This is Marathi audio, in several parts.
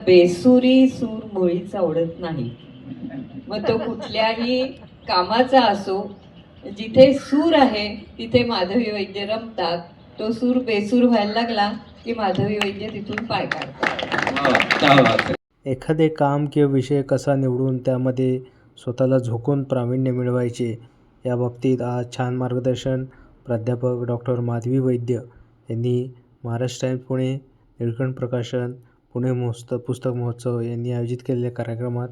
बेसुरी सूर मुळीच आवडत नाही. मग तो कुठल्याही कामाचा असो, जिथे सूर आहे तिथे माधवी वैद्य रमतात. तो सूर बेसूर व्हायला लागला की माधवी वैद्य तिथून पाय काढतात. एखादे काम किंवा विषय कसा निवडून त्यामध्ये स्वतःला झोकून प्रावीण्य मिळवायचे या बाबतीत आज छान मार्गदर्शन प्राध्यापक डॉक्टर माधवी वैद्य यांनी महाराष्ट्र टाइम्स पुणे, निळकंठ प्रकाशन, पुणे पुस्तक महोत्सव यांनी आयोजित केलेल्या कार्यक्रमात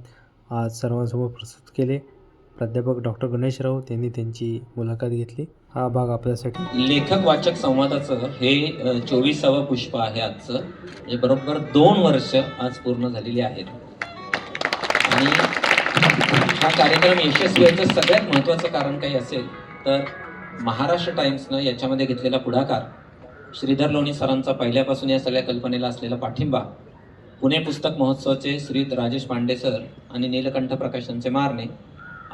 आज सर्वांसमोर प्रस्तुत केले. प्राध्यापक डॉक्टर गणेश राऊत यांनी त्यांची मुलाखत घेतली. हा भाग आपल्यासाठी लेखक वाचक संवादाचं हे 24वं पुष्प आहे आजचं. हे बरोबर 2 वर्ष आज पूर्ण झालेली आहेत. आणि हा कार्यक्रम यशस्वी व्हायचं सगळ्यात महत्त्वाचं कारण काही असेल तर महाराष्ट्र टाइम्सनं याच्यामध्ये घेतलेला पुढाकार, श्रीधर लोणी सरांचा पहिल्यापासून या सगळ्या कल्पनेला असलेला पाठिंबा, पुणे पुस्तक महोत्सवाचे श्री राजेश पांडे सर आणि नीलकंठ प्रकाशनचे मारणे,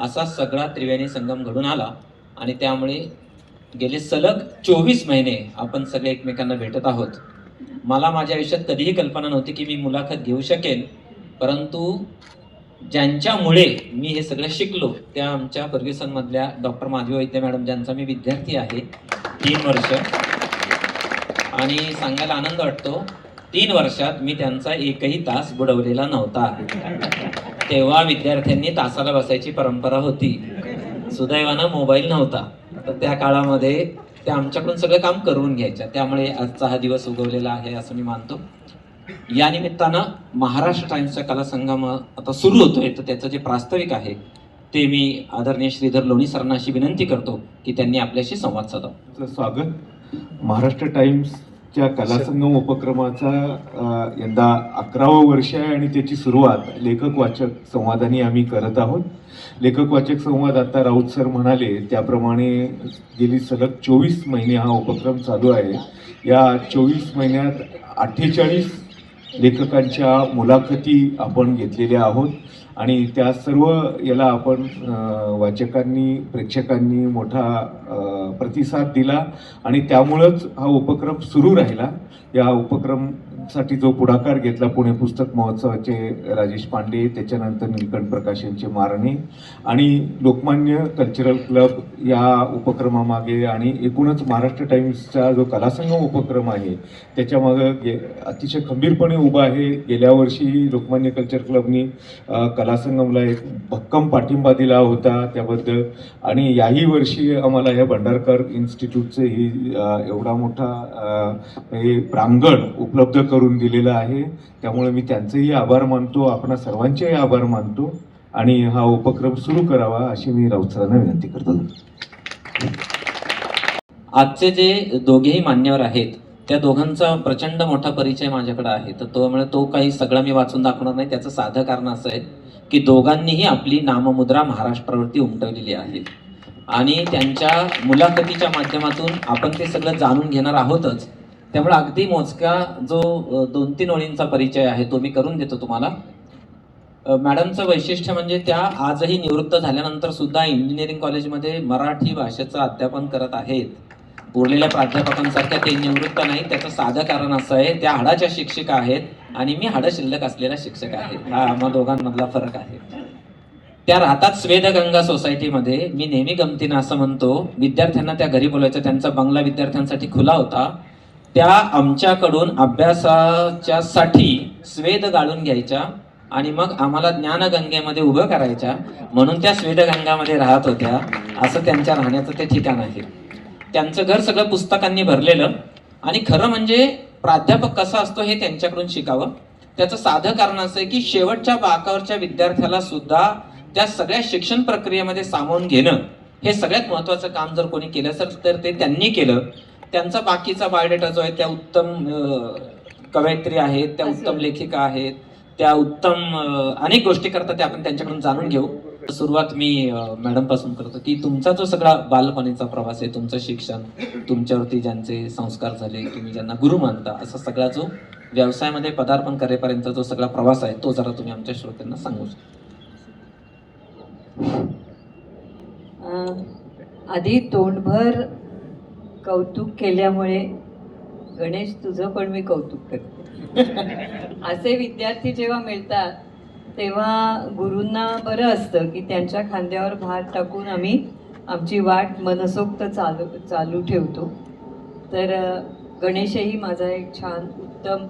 असा सगळा त्रिवेणी संगम घडून आला. आणि त्यामुळे गेले सलग 24 महिने आपण सगळे एकमेकांना भेटत आहोत. मला माझ्या आयुष्यात कधीही कल्पना नव्हती की मी मुलाखत घेऊ शकेन, परंतु ज्यांच्यामुळे मी हे सगळं शिकलो त्या आमच्या फर्ग्युसनमधल्या डॉक्टर माधवी वैद्य मॅडम, ज्यांचा मी विद्यार्थी आहे 3 वर्ष. आणि सांगायला आनंद वाटतो, 3 वर्षात मी त्यांचा एकही तास बुडवलेला नव्हता. तेव्हा विद्यार्थ्यांनी तासाला बसायची परंपरा होती. सुदैवानं मोबाईल नव्हता, तर त्या काळामध्ये त्या आमच्याकडून सगळं काम करून घ्यायच्या. त्यामुळे आजचा हा दिवस उगवलेला आहे असं मी मानतो. या निमित्तानं महाराष्ट्र टाइम्सचा कला संगम आता सुरू होतोय, तर त्याचं जे प्रास्ताविक आहे ते मी आदरणीय श्रीधर लोणी सरांना अशी विनंती करतो की त्यांनी आपल्याशी संवाद साधावा. स्वागत. महाराष्ट्र टाइम्सच्या कला संगम उपक्रमाचा यंदा 11वं वर्ष आहे आणि त्याची सुरुवात लेखक वाचक संवादाने आम्ही करत आहोत. लेखक वाचक संवाद आता राऊत सर म्हणाले त्याप्रमाणे गेली सलग 24 महिने हा उपक्रम चालू आहे. या 24 महिन्यात 48 लेखकांच्या मुलाखती आपण घेतलेल्या आहोत आणि त्या सर्व याला आपण वाचकांनी, प्रेक्षकांनी मोठा प्रतिसाद दिला आणि त्यामुळंच हा उपक्रम सुरू राहिला. या उपक्रमसाठी जो पुढाकार घेतला पुणे पुस्तक महोत्सवाचे राजेश पांडे, त्याच्यानंतर नीलकंठ प्रकाशनचे मारणे आणि लोकमान्य कल्चरल क्लब या उपक्रमामागे आणि एकूणच महाराष्ट्र टाइम्सचा जो कलासंगम उपक्रम आहे त्याच्यामागे अतिशय खंबीरपणे उभा आहे. गेल्या वर्षी लोकमान्य कल्चर क्लबनी कलासंगमला एक भक्कम पाठिंबा दिला होता त्याबद्दल, आणि याही वर्षी आम्हाला या भंडारकर इन्स्टिट्यूटचं ही एवढा मोठा हे प्रांगण उपलब्ध करून दिलेलं आहे. त्यामुळे मी त्यांचेही आभार मानतो, आपणा सर्वांचेही आभार मानतो आणि हा उपक्रम सुरू करावा अशी मी राऊत सरांना विनंती करतो. आजचे जे दोघेही मान्यवर आहेत त्या दोघांचा प्रचंड मोठा परिचय माझ्याकडे आहे, तर त्यामुळे तो काही सगळा मी वाचून दाखवणार नाही. त्याचं साधं कारण असं आहे की दोघांनीही आपली नाममुद्रा महाराष्ट्रावरती उमटवलेली आहे आणि त्यांच्या मुलाखतीच्या माध्यमातून आपण ते सगळं जाणून घेणार आहोतच. त्यामुळे अगदी मोजका जो 2-3 ओळींचा परिचय आहे तो मी करून देतो तुम्हाला. मॅडमचं वैशिष्ट्य म्हणजे त्या आजही निवृत्त झाल्यानंतर सुद्धा इंजिनिअरिंग कॉलेजमध्ये मराठी भाषेचं अध्यापन करत आहेत. उरलेल्या प्राध्यापकांसारख्या ते निवृत्त नाही. त्याचं साधं कारण असं आहे, त्या हाडाच्या शिक्षिका आहेत आणि मी हाडं शिल्लक असलेला शिक्षक आहे. हा आम्हा दोघांमधला फरक आहे. त्या राहतात स्वेदगंगा सोसायटीमध्ये. मी नेहमी गमतीनं असं म्हणतो, विद्यार्थ्यांना त्या घरी बोलायचं, त्यांचा बंगला विद्यार्थ्यांसाठी खुला होता. त्या आमच्याकडून अभ्यासाच्या साठी स्वेद गाळून घ्यायच्या आणि मग आम्हाला ज्ञानगंगेमध्ये उभं करायच्या, म्हणून त्या स्वेदगंगामध्ये राहत होत्या. असं त्यांच्या राहण्याचं ते ठिकाण आहे. त्यांचं घर सगळं पुस्तकांनी भरलेलं आणि खरं म्हणजे प्राध्यापक कसा असतो हे त्यांच्याकडून शिकावं. त्याचं साधं कारण असं आहे की शेवटच्या बाकावरच्या विद्यार्थ्याला सुद्धा त्या सगळ्या शिक्षण प्रक्रियेमध्ये सामावून घेणं हे सगळ्यात महत्त्वाचं काम जर कोणी केलं तर ते त्यांनी केलं. त्यांचा बाकीचा बायोडेटा जो आहे, त्या उत्तम कवयित्री आहेत, त्या उत्तम लेखिका आहेत, त्या उत्तम अनेक गोष्टी करतात, त्या आपण त्यांच्याकडून जाणून घेऊ. सुरुवात मी मॅडम पासून करतो की तुमचा जो सगळा बालपणीचा प्रवास आहे, तुमचं शिक्षण, तुमच्यावरती ज्यांचे संस्कार झाले, तुम्ही ज्यांना गुरु मानता, असा सगळा जो व्यवसायामध्ये पदार्पण करेपर्यंत जो सगळा प्रवास आहे तो जरा तुम्ही आमच्या श्रोत्यांना सांगू शकता. आधी तोंडभर कौतुक केल्यामुळे गणेश तुझं पण मी कौतुक करते. असे विद्यार्थी जेव्हा मिळतात तेव्हा गुरूंना बरं असतं की त्यांच्या खांद्यावर भार टाकून आम्ही आमची वाट मनसोक्त चालू ठेवतो. तर गणेशही माझा एक छान उत्तम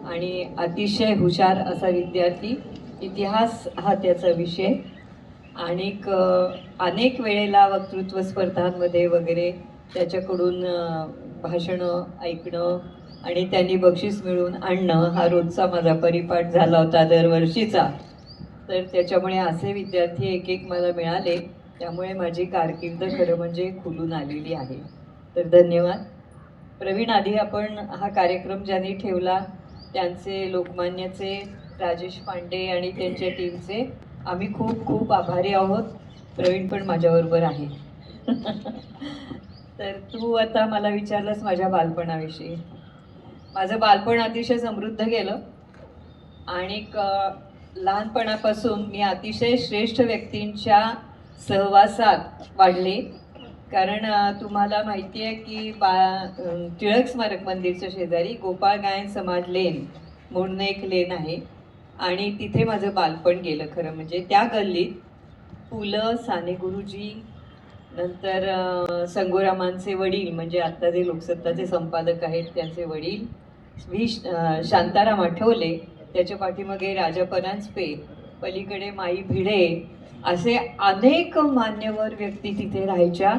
आणि अतिशय हुशार असा विद्यार्थी. इतिहास हा त्याचा विषय. आणि अनेक वेळेला वक्तृत्व स्पर्धांमध्ये वगैरे त्याच्याकडून भाषणं ऐकणं आणि त्यांनी बक्षीस मिळवून आणणं हा रोजचा माझा परिपाठ झाला होता दरवर्षीचा. तर त्याच्यामुळे असे विद्यार्थी एक एक मला मिळाले, त्यामुळे माझी कारकीर्द खरं म्हणजे खुलून आलेली आहे. तर धन्यवाद. प्रवीण, आधी आपण हा कार्यक्रम ज्यांनी ठेवला त्यांचे, लोकमान्याचे राजेश पांडे आणि त्यांच्या टीमचे आम्ही खूप खूप आभारी आहोत. प्रवीण पण माझ्याबरोबर आहे. तर तू आता मला विचारलंस माझ्या बालपणाविषयी. माझं बालपण अतिशय समृद्ध गेलं आणि लहानपणापासून मी अतिशय श्रेष्ठ व्यक्तींच्या सहवासात वाढले. कारण तुम्हाला माहिती आहे की टिळक स्मारक मंदिरच्या शेजारी गोपाळ गायन समाज लेन म्हणून एक लेन आहे आणि तिथे माझं बालपण गेलं. खरं म्हणजे त्या गल्लीत पु ल साने गुरुजी, नंतर संगोरामांचे वडील म्हणजे आत्ता जे लोकसत्ताचे संपादक आहेत त्यांचे वडील, शांताराम आठवले, त्याच्या पाठीमागे राजा परांजपे, पलीकडे माई भिडे, असे अनेक मान्यवर व्यक्ती तिथे राहायच्या.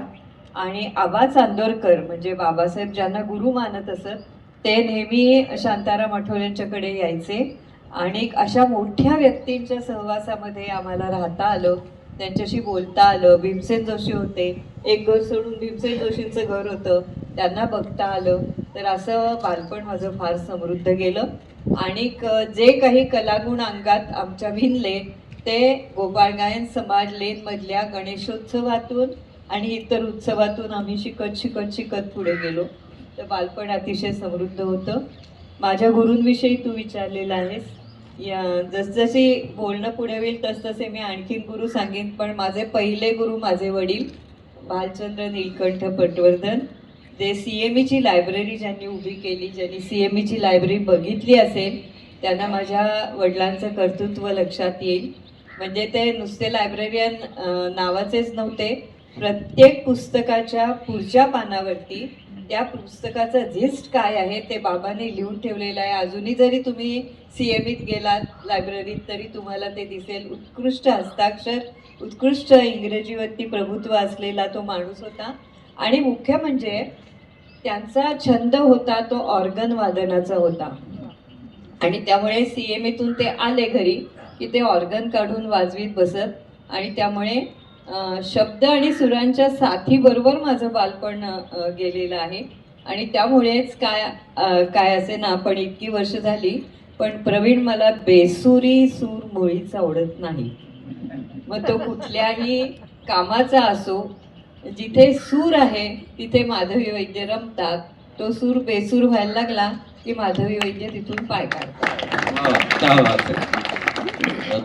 आणि आबा चांदोरकर म्हणजे बाबासाहेब ज्यांना गुरु मानत असत ते नेहमी शांताराम आठवलेंच्याकडे यायचे. आणि अशा मोठ्या व्यक्तींच्या सहवासामध्ये आम्हाला राहता आलं, त्यांच्याशी बोलता आलं. भीमसेन जोशी होते, एक घर सोडून भीमसेन जोशींचं घर होतं, त्यांना बघता आलं. तर असं बालपण माझं फार समृद्ध गेलं. आणि जे काही कलागुण अंगात आमच्या भिनले ते गोपाळ गायन समाज लेनमधल्या गणेशोत्सवातून आणि इतर उत्सवातून आम्ही शिकत पुढे गेलो. तर बालपण अतिशय समृद्ध होतं. माझ्या गुरूंविषयी तू विचारलेलं आहेस. जसजशी बोलणं पुढे होईल तसतसे मी आणखीन गुरु सांगेन. पण माझे पहिले गुरु माझे वडील भालचंद्र नीलकंठ पटवर्धन, जे CMEची लायब्ररी ज्यांनी उभी केली, ज्यांनी CMEची लायब्ररी बघितली असेल त्यांना माझ्या वडिलांचं कर्तृत्व लक्षात येईल. म्हणजे ते नुसते लायब्ररियन नावाचेच नव्हते. प्रत्येक पुस्तकाच्या पुढच्या पानावरती त्या पुस्तकाचं झिस्ट काय आहे ते बाबांनी लिहून ठेवलेलं आहे. अजूनही जरी तुम्ही CMEत गेलात लायब्ररीत तरी तुम्हाला ते दिसेल. उत्कृष्ट हस्ताक्षर, उत्कृष्ट इंग्रजीवरती प्रभुत्व असलेला तो माणूस होता. आणि मुख्य म्हणजे त्यांचा छंद होता तो ऑर्गन वादनाचा होता. आणि त्यामुळे CMEतून ते आले घरी की ते ऑर्गन काढून वाजवीत बसत. आणि त्यामुळे शब्द आणि सुरांच्या साथीबरोबर माझं बालपण गेलेलं आहे. आणि त्यामुळेच काय असे ना, पण इतकी वर्ष झाली पण प्रवीण मला बेसुरी सूर मुळीच आवडत नाही. मग तो कुठल्याही कामाचा असो, जिथे सूर आहे तिथे माधवी वैद्य रमतात. तो सूर बेसूर व्हायला लागला की माधवी वैद्य तिथून पाय काढतात.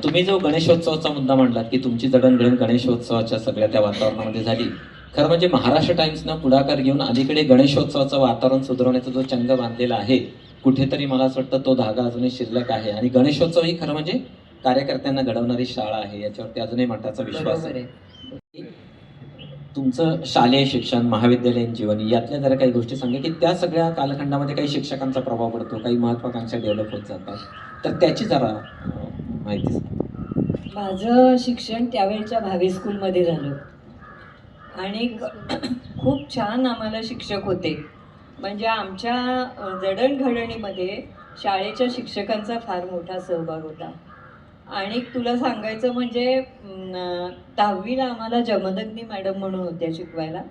तुम्ही जो गणेशोत्सवाचा मुद्दा मांडलात की तुमची जडणघडण गणेशोत्सवाच्या सगळ्या त्या वातावरणामध्ये झाली, खरं म्हणजे महाराष्ट्र टाइम्सनं पुढाकार घेऊन अलीकडे गणेशोत्सवाचं वातावरण सुधारण्याचा जो चंग बांधलेला आहे, कुठेतरी मला असं वाटतं तो धागा अजूनही शिल्लक आहे. आणि गणेशोत्सव ही खरं म्हणजे कार्यकर्त्यांना घडवणारी शाळा आहे, याच्यावरती अजूनही मठाचा विश्वास आहे. तुमचं शालेय शिक्षण, महाविद्यालयीन जीवन यातल्या जरा काही गोष्टी सांगा की त्या सगळ्या कालखंडामध्ये काही शिक्षकांचा प्रभाव पडतो, काही महत्वाकांक्षा डेव्हलप होत जातात, तर त्याची जरा माहिती सांगा. माझं शिक्षण त्यावेळच्या भावे स्कूलमध्ये झालं आणि खूप छान आम्हाला शिक्षक होते. म्हणजे आमच्या जडणघडणीमध्ये शाळेच्या शिक्षकांचा फार मोठा सहभाग होता. आणि तुला सांगायचं म्हणजे 10वीला आम्हाला जमदग्नी मॅडम म्हणून होत्या शिकवायला.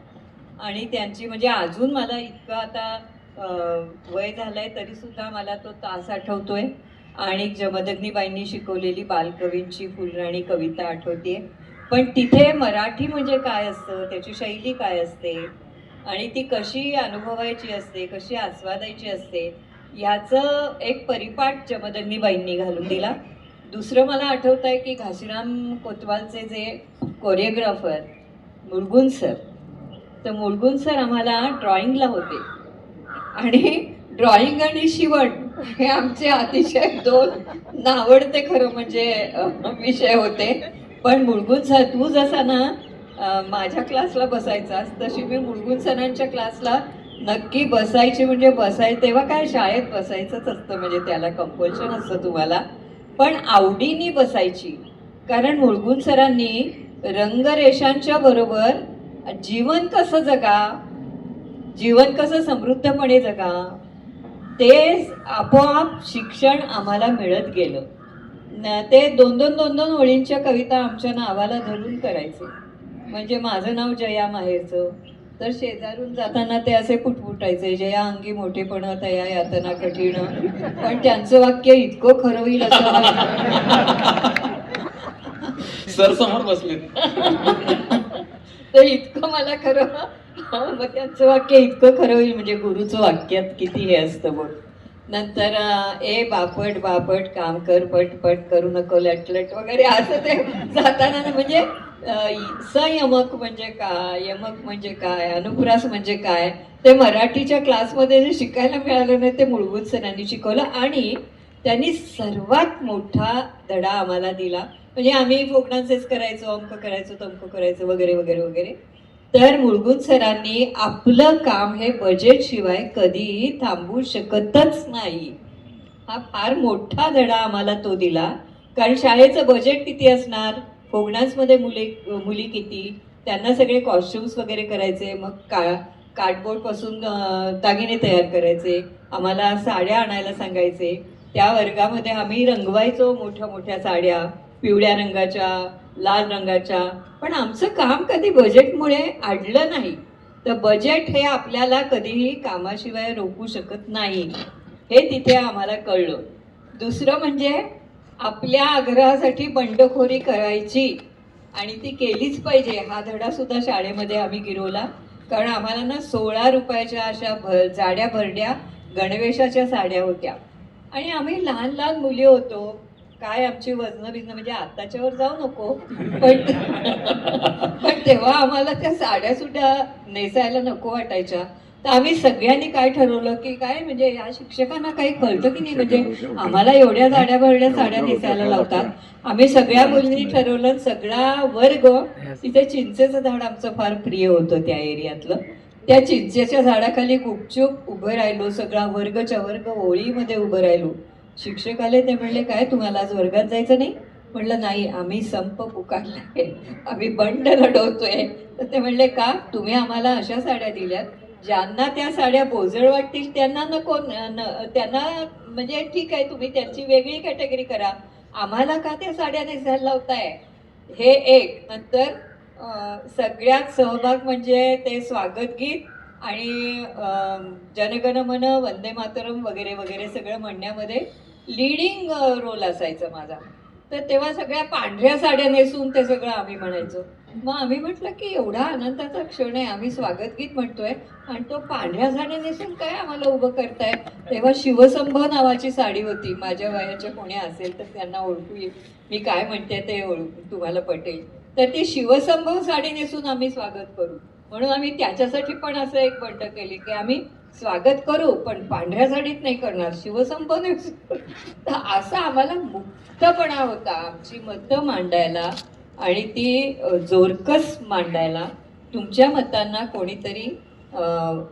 आणि त्यांची म्हणजे अजून मला इतकं आता वय झालं आहे तरीसुद्धा मला तो तास आठवतोय. आणि जमदग्नीबाईंनी शिकवलेली बालकवींची फुलराणी कविता आठवते. पण तिथे मराठी म्हणजे काय असतं, त्याची शैली काय असते आणि ती कशी अनुभवायची असते, कशी आस्वादायची असते, ह्याचं एक परिपाठ जमदग्नीबाईंनी घालून दिला. दुसरं मला आठवत आहे की घाशीराम कोतवालचे जे कोरिओग्राफर मुळगुण सर, तर मुळगुण सर आम्हाला ड्रॉइंगला होते. आणि ड्रॉइंग आणि शिवण हे आमचे अतिशय दोन नावडते खरं म्हणजे विषय होते. पण मुलगुण सर तू जसा ना माझ्या क्लासला बसायचास तशी मी मुलगुण सरांच्या क्लासला नक्की बसायची. म्हणजे तेव्हा काय शाळेत बसायचंच असतं, म्हणजे त्याला कंपल्शन असतं तुम्हाला, पण आवडीने बसायची. कारण मुलगुण सरांनी रंगरेषांच्या बरोबर जीवन कसं जगा, जीवन कसं समृद्धपणे जगा, ते आपोआप शिक्षण आम्हाला मिळत गेलं. ते दोन दोन ओळींच्या कविता आमच्या नावाला धरून करायचे. म्हणजे माझं नाव जया माहेरचं, तर शेजारून जाताना ते असे पुटपुटायचे, जया अंगी मोठेपण तया यातना कठीण, पण त्यांचं वाक्य इतकं खरं होईल असं सर समोर बसले. तर इतकं मला खरं, मग त्यांचं वाक्य इतकं खरं होईल म्हणजे गुरुचं वाक्यात किती हे असतं बघ. नंतर ए बापट बापट काम कर पट करू नको लटलट वगैरे असं ते जाताना ना. म्हणजे संयमक म्हणजे काय, यमक म्हणजे काय, अनुप्रास म्हणजे काय, ते मराठीच्या क्लासमध्ये जे शिकायला मिळालं नाही ते मुलगुण सरांनी शिकवलं. आणि त्यांनी सर्वात मोठा धडा आम्हाला दिला. म्हणजे आम्ही फोक डान्सेस करायचो, अंक करायचो, तंक करायचो वगैरे वगैरे वगैरे. तर मुलगुण सरांनी आपलं काम हे बजेट शिवाय कधीही थांबवू शकतच नाही. हा फार मोठा धडा आम्हाला तो दिला. कारण शाळेचं बजेट किती असणार, फोक डान्समध्ये मुली किती, त्यांना सगळे कॉस्ट्युम्स वगैरे करायचे, मग कार्डबोर्डपासून दागिने तयार करायचे, आम्हाला साड्या आणायला सांगायचे. त्या वर्गामध्ये आम्ही रंगवायचो मोठ्या मोठ्या साड्या, पिवळ्या रंगाच्या, लाल रंगाच्या. पण आमचं काम कधी बजेटमुळे अडलं नाही. तर बजेट हे आपल्याला कधीही कामाशिवाय रोखू शकत नाही, हे तिथे आम्हाला कळलं. दुसरं म्हणजे आपल्या आग्रहासाठी बंडखोरी करायची आणि ती केलीच पाहिजे, हा धडा सुद्धा शाळेमध्ये आम्ही गिरवला. कारण आम्हाला ना 16 रुपयाच्या अशा जाड्या भरड्या गणवेशाच्या साड्या होत्या. आणि आम्ही लहान लहान मुली होतो, काय आमची वजनं बिजनं म्हणजे आत्ताच्यावर जाऊ नको, पण तेव्हा आम्हाला त्या साड्या सुद्धा नेसायला नको वाटायच्या. तर आम्ही सगळ्यांनी काय ठरवलं की काय म्हणजे या शिक्षकांना काही कळतं की नाही, म्हणजे आम्हाला एवढ्या जाड्या भरड्या साड्या नेसायला लावतात. आम्ही सगळ्या मुलींनी ठरवलं, सगळा वर्ग तिथे चिंचेचं झाड आमचं फार प्रिय होतं त्या एरियातलं, त्या चिंचेच्या झाडाखाली गुपचूप उभं राहिलो, सगळा वर्गच्या वर्ग ओळीमध्ये उभं राहिलो. शिक्षक आले, ते म्हणले काय तुम्हाला आज वर्गात जायचं नाही? म्हणलं नाही, आम्ही संप पुकारलाय, आम्ही बंड लढवतोय. तर ते म्हणले का, तुम्ही आम्हाला अशा साड्या दिल्यात ज्यांना त्या साड्या बोजड वाटतील त्यांना नको, त्यांना म्हणजे ठीक आहे तुम्ही त्यांची वेगळी कॅटेगरी करा, आम्हाला का त्या साड्या नेसायला लावताय. हे एक. नंतर सगळ्यात सहभाग म्हणजे ते स्वागत गीत आणि जनगण मन वंदे मातरम वगैरे वगैरे सगळं म्हणण्यामध्ये लीडिंग रोल असायचा माझा. तर तेव्हा सगळ्या पांढऱ्या साड्या नेसून ते सगळं आम्ही म्हणायचो. मग आम्ही म्हटलं की एवढा आनंदाचा क्षण आहे, आम्ही स्वागत गीत म्हणतोय आणि तो पांढऱ्या साड्या नेसून काय आम्हाला उभं करताय. तेव्हा शिवसंभ नावाची साडी होती, माझ्या वयाच्या कोणी असेल तर त्यांना ओळखू येईल मी काय म्हणते ते तुम्हाला पटेल. तर ती शिवसंभ साडी नेसून आम्ही स्वागत करू, म्हणून आम्ही त्याच्यासाठी पण असं एक बंड केली की आम्ही स्वागत करू पण पांढऱ्या साडीत नाही करणार, शिवसंभ नेसू. तर असा आम्हाला मुक्तपणा होता आमची मतं मांडायला आणि ती जोरकस मांडायला. तुमच्या मतांना कोणीतरी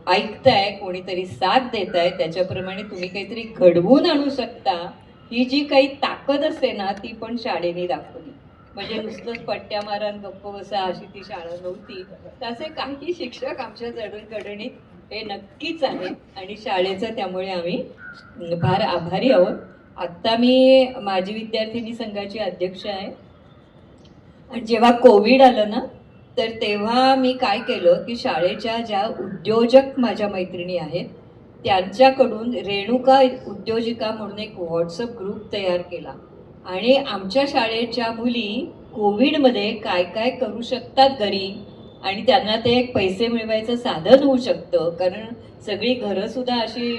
ऐकताय, कोणीतरी साथ देत आहे, त्याच्याप्रमाणे तुम्ही काहीतरी घडवून आणू शकता, ही जी काही ताकद असते ना ती पण शाळेने दाखवली. म्हणजे नुसतंच पट्ट्या मारान गप्प बसा अशी ती शाळा नव्हती. तसे काही शिक्षक आमच्या जडणघडणीत हे नक्कीच आहे आणि शाळेचं त्यामुळे आम्ही फार आभारी आहोत. आत्ता मी माझी विद्यार्थिनी संघाची अध्यक्ष आहे. आणि जेव्हा कोविड आलं ना तर तेव्हा मी काय केलं की शाळेच्या ज्या उद्योजक माझ्या मैत्रिणी आहेत त्यांच्याकडून रेणुका उद्योजिका म्हणून एक व्हॉट्सअप ग्रुप तयार केला आणि आमच्या शाळेच्या मुली कोविडमध्ये काय काय करू शकतात घरी आणि त्यांना ते एक पैसे मिळवायचं साधन होऊ शकतं. कारण सगळी घरंसुद्धा अशी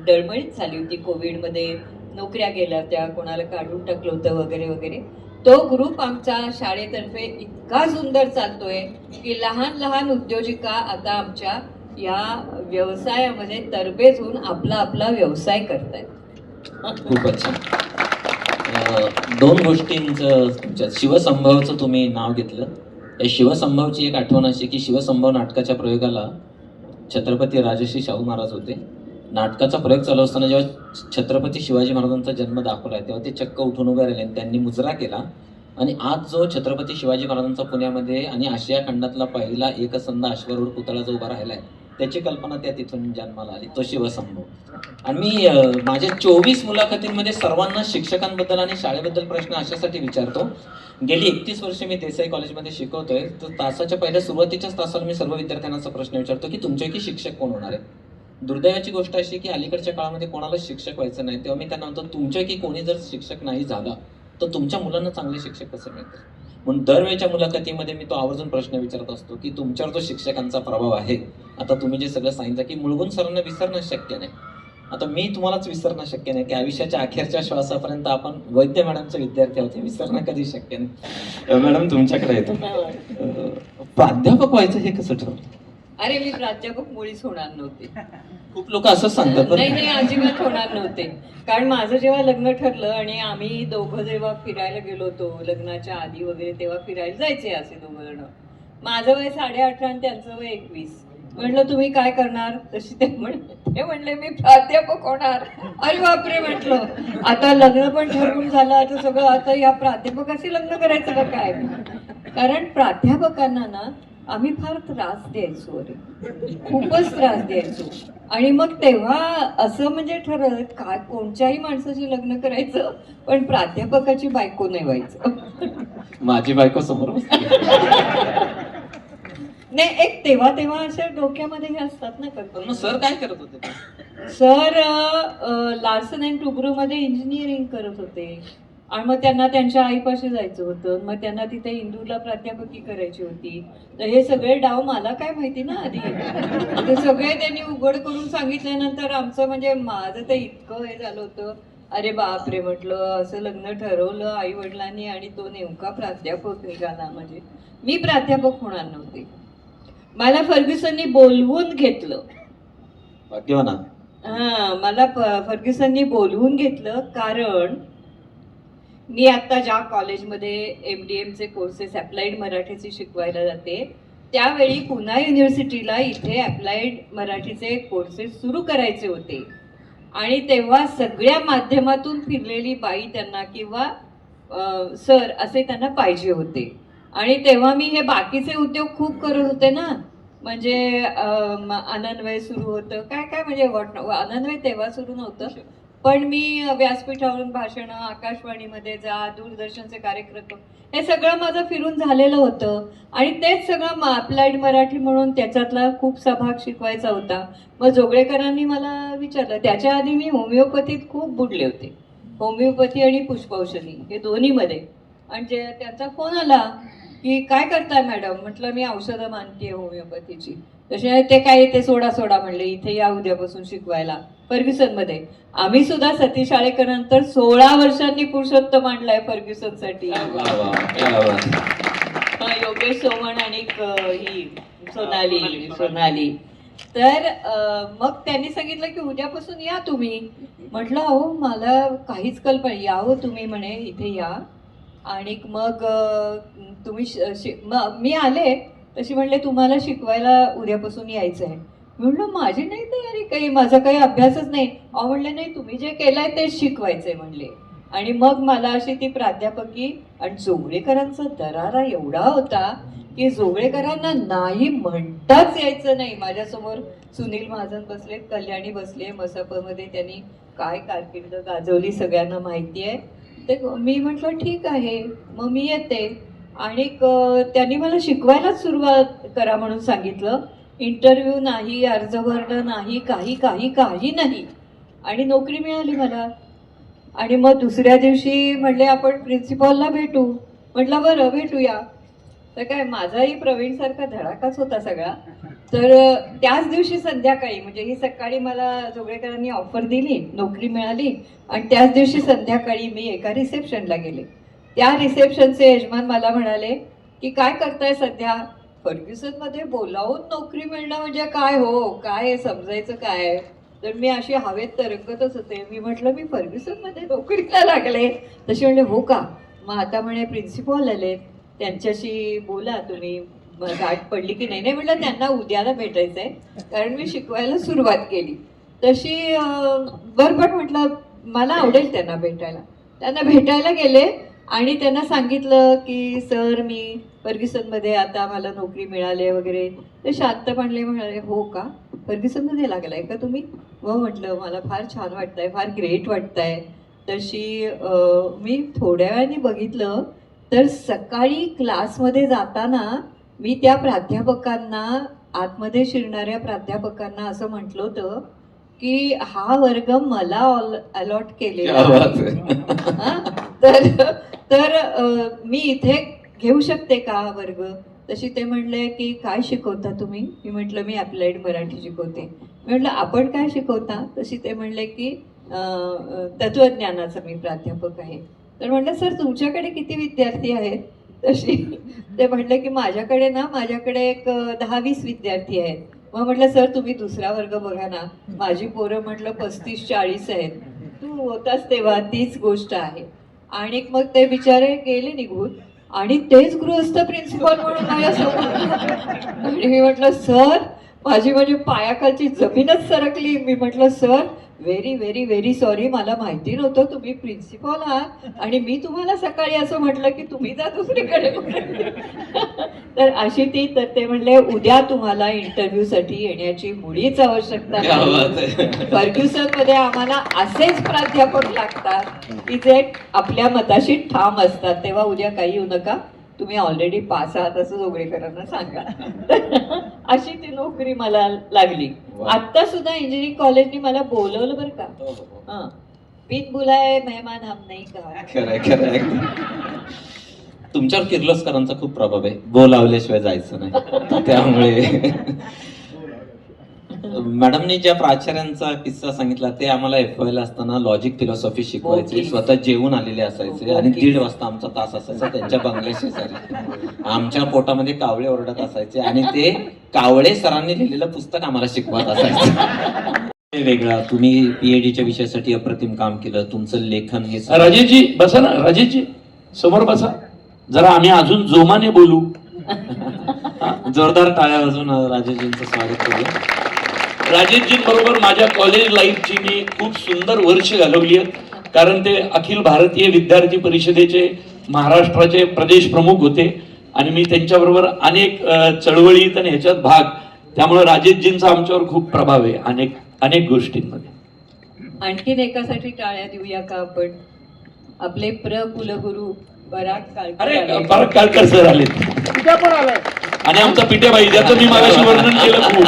डळमळीत झाली होती कोविडमध्ये, नोकऱ्या गेल्या होत्या, कोणाला काढून टाकलं होतं वगैरे वगैरे. तो ग्रुप आमच्या शाळेतर्फे इतका सुंदर चालतोय की लहान लहान उद्योजिका आता आमच्या या व्यवसायामध्ये तरबेज होऊन आपला आपला व्यवसाय करतायत. खूपच छान. दोन गोष्टींचं तुमच्या शिवसंभवचं तुम्ही नाव घेतलं. या शिवसंभवची एक आठवण अशी की शिवसंभव नाटकाच्या प्रयोगाला छत्रपती राजर्षी शाहू महाराज होते. नाटकाचा प्रयोग चालू असताना जेव्हा छत्रपती शिवाजी महाराजांचा जन्म दाखवला तेव्हा ते चक्क उठून उभे राहिले आणि त्यांनी मुजरा केला. आणि आज जो छत्रपती शिवाजी महाराजांचा पुण्यामध्ये आणि आशिया खंडातला पहिला एकसंध अश्वारूढ पुतळा जो उभा राहिला आहे त्याची कल्पना त्या तिथून जन्माला आली, तो शिवसंभव. आणि मी माझ्या 24 मुलाखतींमध्ये सर्वांना शिक्षकांबद्दल आणि शाळेबद्दल प्रश्न अशासाठी विचारतो. गेली 31 वर्ष मी देसाई कॉलेजमध्ये शिकवतोय, तर तासाच्या पहिल्या सुरुवातीच्याच तासाला मी सर्व विद्यार्थ्यांना असा प्रश्न विचारतो की तुमच्यापैकी शिक्षक कोण होणार आहे. दुर्दैवाची गोष्ट अशी की अलीकडच्या काळामध्ये कोणाला शिक्षक व्हायचं नाही, तेव्हा मी त्यांना म्हणतो तुमच्यापैकी कोणी जर शिक्षक नाही झाला तर तुमच्या मुलांना चांगले शिक्षक कसे मिळतील. म्हणून दरवेळच्या मुलाखतीमध्ये मी तो आवर्जून प्रश्न विचारत असतो की तुमच्यावर जो शिक्षकांचा प्रभाव आहे, आता तुम्ही जे सगळं सांगितलं की मुलगुण सरांना विसरणं शक्य नाही, आता मी तुम्हालाच विसरणं शक्य नाही की आयुष्याच्या अखेरच्या श्वासापर्यंत आपण वैद्य मॅडमचे विद्यार्थी आहोत, हे विसरणं कधी शक्य नाही. मॅडम तुमच्याकडे येतो. प्राध्यापक व्हायचं हे कसं ठरवलं? अरे मी प्राध्यापक मुळीच होणार नव्हते. खूप लोक असंच सांगतात. नाही नाही, अजिबात होणार नव्हते. कारण माझं जेव्हा लग्न ठरलं आणि आम्ही दोघं जेव्हा फिरायला गेलो होतो लग्नाच्या आधी वगैरे, तेव्हा फिरायला जायचे असे दोघं जण. माझं वय 18.5 आणि त्यांचं वय 21. म्हटलं तुम्ही काय करणार, तशी ते म्हणले मी प्राध्यापक होणार. अरे बापरे म्हटलं, आता लग्न पण ठरवून झालं, आता सगळं, आता या प्राध्यापकाशी लग्न करायचं का काय. कारण प्राध्यापकांना ना आम्ही फार त्रास द्यायचो, अरे खूपच त्रास द्यायचो. आणि मग तेव्हा असं म्हणजे ठरवलं काय कोणत्याही माणसाशी लग्न करायचं पण प्राध्यापकाची बायको नाही व्हायचं. माझी बायको समोर बसली. नाही, एक तेव्हा तेव्हा अशा डोक्यामध्ये हे असतात ना पण मग सर काय करत होते? सर लार्सन अँड टुब्रो मध्ये इंजिनिअरिंग करत होते आणि मग त्यांना त्यांच्या आईपाशी जायचं होतं. मग त्यांना तिथे इंदूरला प्राध्यापकी करायची होती. तर हे सगळे डाव मला काय माहिती ना आधी, ते सगळे त्यांनी उघड करून सांगितल्यानंतर आमचं म्हणजे माझं तर इतकं हे झालं होतं. अरे बापरे म्हटलं, असं लग्न ठरवलं आई वडिलांनी आणि तो नेमका प्राध्यापक निघाला. म्हणजे मी प्राध्यापक होणार नव्हते. मला फर्ग्युसननी बोलवून घेतलं. भाग्यवान. मला फर्ग्युसननी बोलवून घेतलं कारण मी आता ज्या कॉलेजमध्ये MDMचे कोर्सेस अप्लाइड मराठीचे शिकवायला जाते, त्यावेळी पुणा युनिव्हर्सिटीला इथे अप्लाइड मराठीचे कोर्सेस सुरू करायचे होते. आणि तेव्हा सगळ्या माध्यमातून फिरलेली बाई त्यांना किंवा सर असे त्यांना पाहिजे होते. आणि तेव्हा मी हे बाकीचे उद्योग खूप करत होते ना, म्हणजे आनंदवय सुरू होतं, काय काय म्हणजे आनंदवय तेव्हा सुरू नव्हतं, पण मी व्यासपीठावरून भाषणं, आकाशवाणीमध्ये जा, दूरदर्शनचे कार्यक्रम, हे सगळं माझं फिरून झालेलं होतं. आणि तेच सगळं अप्लाइड मराठी म्हणून त्याच्यातला खूपसा भाग शिकवायचा होता. मग जोगळेकरांनी मला विचारलं, त्याच्या आधी मी होमिओपॅथीत खूप बुडले होते, होमिओपॅथी आणि पुष्पौषधी हे दोन्हीमध्ये. आणि त्यांचा फोन आला की काय करताय मॅडम. म्हटलं मी औषधं मानते होमिओपॅथीची. तसे ते काय ते सोडा सोडा म्हणले, इथे या उद्यापासून शिकवायला फर्ग्युसनमध्ये. आम्ही सुद्धा सतीश आळेकरांनंतर 16 वर्षांनी पुरुषोत्तम आणलाय फर्ग्युसनसाठी. योगेश सोमण आणि ही सोनाली. तर मग त्यांनी सांगितलं की उद्यापासून या तुम्ही. म्हटलं अहो मला काहीच कल्पना, या हो तुम्ही म्हणे इथे या. आणि मग तुम्ही मग मी आले तशी म्हणले तुम्हाला शिकवायला उद्यापासून यायचं आहे. म्हणलं माझी नाही तयारी काही, माझा काही अभ्यासच नाही. अहो म्हणले नाही तुम्ही जे केलंय तेच शिकवायचंय म्हणले. आणि मग मला अशी ती प्राध्यापकी. आणि जोगळेकरांचा दरारा एवढा होता की जोगळेकरांना नाही म्हणताच यायचं नाही. माझ्यासमोर सुनील महाजन बसले, कल्याणी बसले, मसापमध्ये त्यांनी काय कारकीर्द गाजवली सगळ्यांना माहिती आहे. ते मी म्हटलं ठीक आहे मग मी येते. आणि त्यांनी मला शिकवायलाच सुरुवात करा म्हणून सांगितलं. इंटरव्ह्यू नाही, अर्ज भरणं नाही, काही नाही. आणि नोकरी मिळाली मला. आणि मग दुसऱ्या दिवशी म्हणले आपण प्रिन्सिपॉलला भेटू. म्हटलं बरं भेटूया. तर काय माझाही प्रवीणसारखा धडाकाच होता सगळा. तर त्याच दिवशी संध्याकाळी, म्हणजे ही सकाळी मला जोगळेकरांनी ऑफर दिली, नोकरी मिळाली. आणि त्याच दिवशी संध्याकाळी मी एका रिसेप्शनला गेले. त्या रिसेप्शनचे यजमान मला म्हणाले की काय करताय सध्या. फर्ग्युसनमध्ये बोलावून नोकरी मिळणं म्हणजे काय हो, काय समजायचं काय. तर मी अशी हवेत तरंगतच होते. मी म्हटलं मी फर्ग्युसनमध्ये नोकरीला लागले. तशी म्हणले हो का, मग आता म्हणे प्रिन्सिपॉल आलेत, त्यांच्याशी बोला तुम्ही, मग गाठ पडली की नाही. नाही म्हटलं त्यांना उद्याला भेटायचं आहे, कारण मी शिकवायला सुरुवात केली. तशी बरोबर म्हटलं मला आवडेल त्यांना भेटायला. त्यांना भेटायला गेले आणि त्यांना सांगितलं की सर मी फर्ग्युसनमध्ये आता मला नोकरी मिळाली वगैरे. ते शांत म्हणले, म्हणाले हो का, फर्ग्युसनमध्ये लागलाय का तुम्ही. हो म्हटलं मला फार छान वाटतंय, फार ग्रेट वाटतंय. तशी मी थोड्या वेळाने बघितलं तर सकाळी क्लासमध्ये जाताना मी त्या प्राध्यापकांना, आतमध्ये शिरणाऱ्या प्राध्यापकांना असं म्हटलं होतं की हा वर्ग मला अलॉट केलेला आहे. तर मी इथे घेऊ शकते का वर्ग. तशी ते म्हणले की काय शिकवता तुम्ही. मी म्हटलं मी अप्लाइड मराठी शिकवते. मी म्हटलं आपण काय शिकवता. तशी ते म्हणले की तत्वज्ञानाचा मी प्राध्यापक आहे. तर म्हटलं सर तुमच्याकडे किती विद्यार्थी आहेत. तशी ते म्हटलं की माझ्याकडे एक 10-20 विद्यार्थी आहेत. मग म्हटलं सर तुम्ही दुसरा वर्ग बघा ना, माझी पोरं म्हटलं 35-40 आहेत. तू होतास तेव्हा तीच गोष्ट आहे. आणि मग ते बिचारे गेले निघून आणि तेच गृहस्थ प्रिन्सिपॉल म्हणून माझ्यासमोर. आणि मी म्हटलं सर माझी पायाखालची जमीनच सरकली. मी म्हटलं sir very very very sorry, मला माहिती नव्हतं तुम्ही प्रिन्सिपॉल आहात आणि मी तुम्हाला सकाळी असं म्हटलं की तुम्ही जा दुसरीकडे. तर अशी ती. तर ते म्हणले उद्या तुम्हाला इंटरव्ह्यूसाठी येण्याची मुळीच आवश्यकता नाही. फर्ग्युसनमध्ये आम्हाला असेच प्राध्यापक लागतात की जे आपल्या मताशी ठाम असतात. तेव्हा उद्या काही येऊ नका, तुम्ही ऑलरेडी पास आहात असं जोगळेकरांना सांगा. अशी ती नोकरी मला लागली. आता सुद्धा इंजिनिअरिंग कॉलेजनी मला बोलवलं बरं का. बिन बुलाए मेहमान हम नाही का. खरंय. तुमच्यावर किर्लोस्करांचा खूप प्रभाव आहे, बोलावल्याशिवाय जायचं नाही. त्यामुळे मॅडमनी ज्या प्राचार्यांचा किस्सा सांगितला ते आम्हाला FY ला असताना लॉजिक फिलॉसॉफी शिकवायचे. स्वतः जेवून आलेले असायचे आणि 1.5 वाजता आमचा तास असायचा त्यांच्या बंगल्याशी शेजारी. आमच्या पोटामध्ये कावळे ओरडत असायचे आणि ते कावळे सरांनी लिहिलेलं पुस्तक आम्हाला शिकवत असायचं. वेगळा तुम्ही PhDच्या विषयासाठी अप्रतिम काम केलं. तुमचं लेखन हे राजेशजी बसा ना, राजेशजी समोर बसा, जरा आम्ही अजून जोमाने बोलू. जोरदार टाळ्या वाजवून राजेशजींचं स्वागत करूया. राजेशजींबरोबर माझ्या कॉलेज लाईफची मी खूप सुंदर वर्ष घालवली आहेत, कारण ते अखिल भारतीय विद्यार्थी परिषदेचे महाराष्ट्राचे प्रदेश प्रमुख होते आणि मी त्यांच्याबरोबर अनेक चळवळीत आणि ह्याच्यात भाग. त्यामुळे राजेशजींचा आमच्यावर खूप प्रभाव आहे अनेक गोष्टींमध्ये. आणखीन एकासाठी टाळ्या देऊया का आपण. आपले कुलगुरू पराग काळकर सर आले आणि आमचा पिट्याबाई, ज्याचं मी मागाशी वर्णन केलं खूप,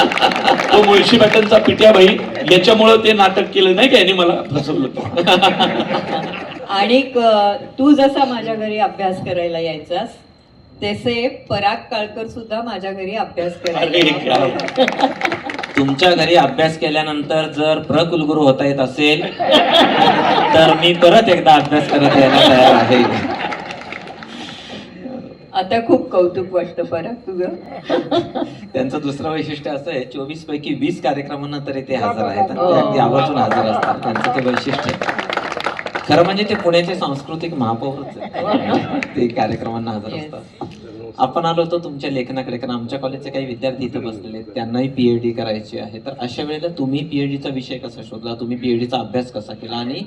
तो मुळशी पॅटर्नचा पिट्याबाई, याच्यामुळं ते नाटक केलं नाही का, यांनी मला फसवलं. आणि तू जसा माझ्या घरी अभ्यास करायला यायचास तसे पराग काळकर सुद्धा माझ्या घरी अभ्यास करायला. तुमच्या घरी अभ्यास केल्यानंतर जर कुलगुरू होता येत असेल तर मी परत एकदा अभ्यास करत यायला तयार आहे. आता खूप कौतुक वाटतं पराग तुझं. त्यांचं दुसरं वैशिष्ट्य असं आहे, 24 पैकी 20 कार्यक्रमांना तरी ते हजर आहेत. ते अगदी आवर्जून हजर असतात. त्यांचं ते वैशिष्ट्य खरं म्हणजे ते पुण्याचे सांस्कृतिक महापौरच आहेत. ते कार्यक्रमांना हजर असतात. आपण आलो होतो तुमच्या लेखनाकडे, कारण आमच्या कॉलेजचे काही विद्यार्थी इथे बसलेले, त्यांनाही PhD करायची आहे. तर अशा वेळेला तुम्ही PhDचा विषय कसा शोधला, तुम्ही PhDचा अभ्यास कसा केला आणि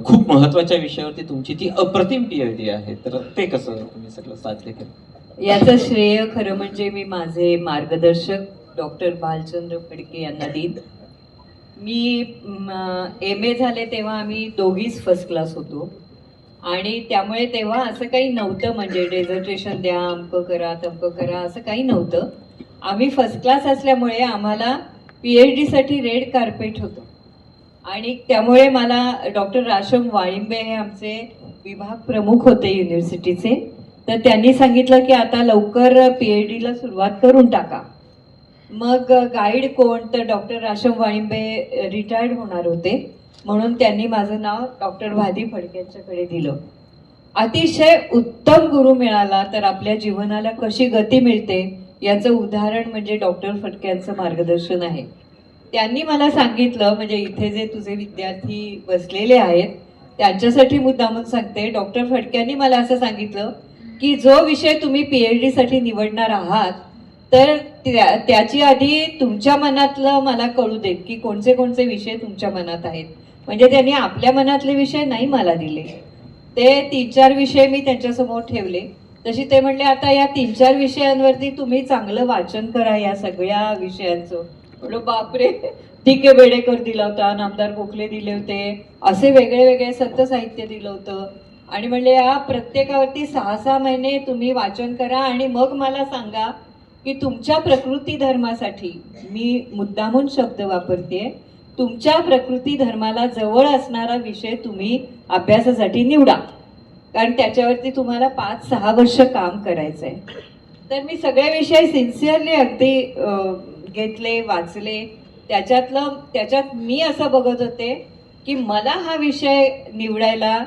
खूप महत्वाच्या विषयावरती तुमची ती अप्रतिम PhD आहे, तर ते कसं तुम्ही सगळं साध्य केलं. याचं श्रेय खरं म्हणजे मी माझे मार्गदर्शक डॉक्टर भालचंद्र फडके यांना देईन. मी MA झाले तेव्हा आम्ही दोघीच फर्स्ट क्लास होतो आणि त्यामुळे तेव्हा असं काही नव्हतं, म्हणजे डेझर्टेशन द्या, अमक करा तमक करा, असं काही नव्हतं. आम्ही फर्स्ट क्लास असल्यामुळे आम्हाला PhD साठी रेड कार्पेट होतं आणि त्यामुळे मला डॉक्टर राशम वाळिंबे हे आमचे विभाग प्रमुख होते युनिव्हर्सिटीचे. तर त्यांनी सांगितलं की आता लवकर PhD ला सुरुवात करून टाका. मग गाईड कोण, तर डॉक्टर राशम वाळिंबे रिटायर्ड होणार होते, म्हणून त्यांनी माझं नाव डॉक्टर भादी फडके यांच्याकडे दिलं. अतिशय उत्तम गुरु मिळाला तर आपल्या जीवनाला कशी गती मिळते याचं उदाहरण म्हणजे डॉक्टर फडके यांचं मार्गदर्शन आहे. त्यांनी मला सांगितलं, म्हणजे इथे जे तुझे विद्यार्थी बसलेले आहेत त्यांच्यासाठी मुद्दामून सांगते, डॉक्टर फडक्यांनी मला असं सांगितलं की जो विषय तुम्ही PhD साठी निवडणार आहात तर त्याची आधी तुमच्या मनातलं मला कळू देत की कोणते कोणते विषय तुमच्या मनात आहेत. म्हणजे त्यांनी आपल्या मनातले विषय नाही मला दिले, ते 3-4 विषय मी त्यांच्यासमोर ठेवले. तशी ते म्हणले आता या 3-4 विषयांवरती तुम्ही चांगलं वाचन करा या सगळ्या विषयांचं. म्हणलो बापरे, D.K. बेडेकर दिला होता, नामदार गोखले दिले होते, असे वेगळे वेगळे संत साहित्य दिलं होतं. आणि म्हणले या प्रत्येकावरती 6-6 महिने तुम्ही वाचन करा आणि मग मला सांगा की तुमच्या प्रकृती धर्मासाठी, मी मुद्दामून शब्द वापरते, तुमच्या प्रकृती धर्माला जवळ असणारा विषय तुम्ही अभ्यासासाठी निवडा, कारण त्याच्यावरती तुम्हाला 5-6 वर्ष काम करायचं आहे. तर मी सगळे विषय सिन्सिअरली अगदी घेतले, वाचले. त्याच्यात मी असं बघत होते की मला हा विषय निवडायला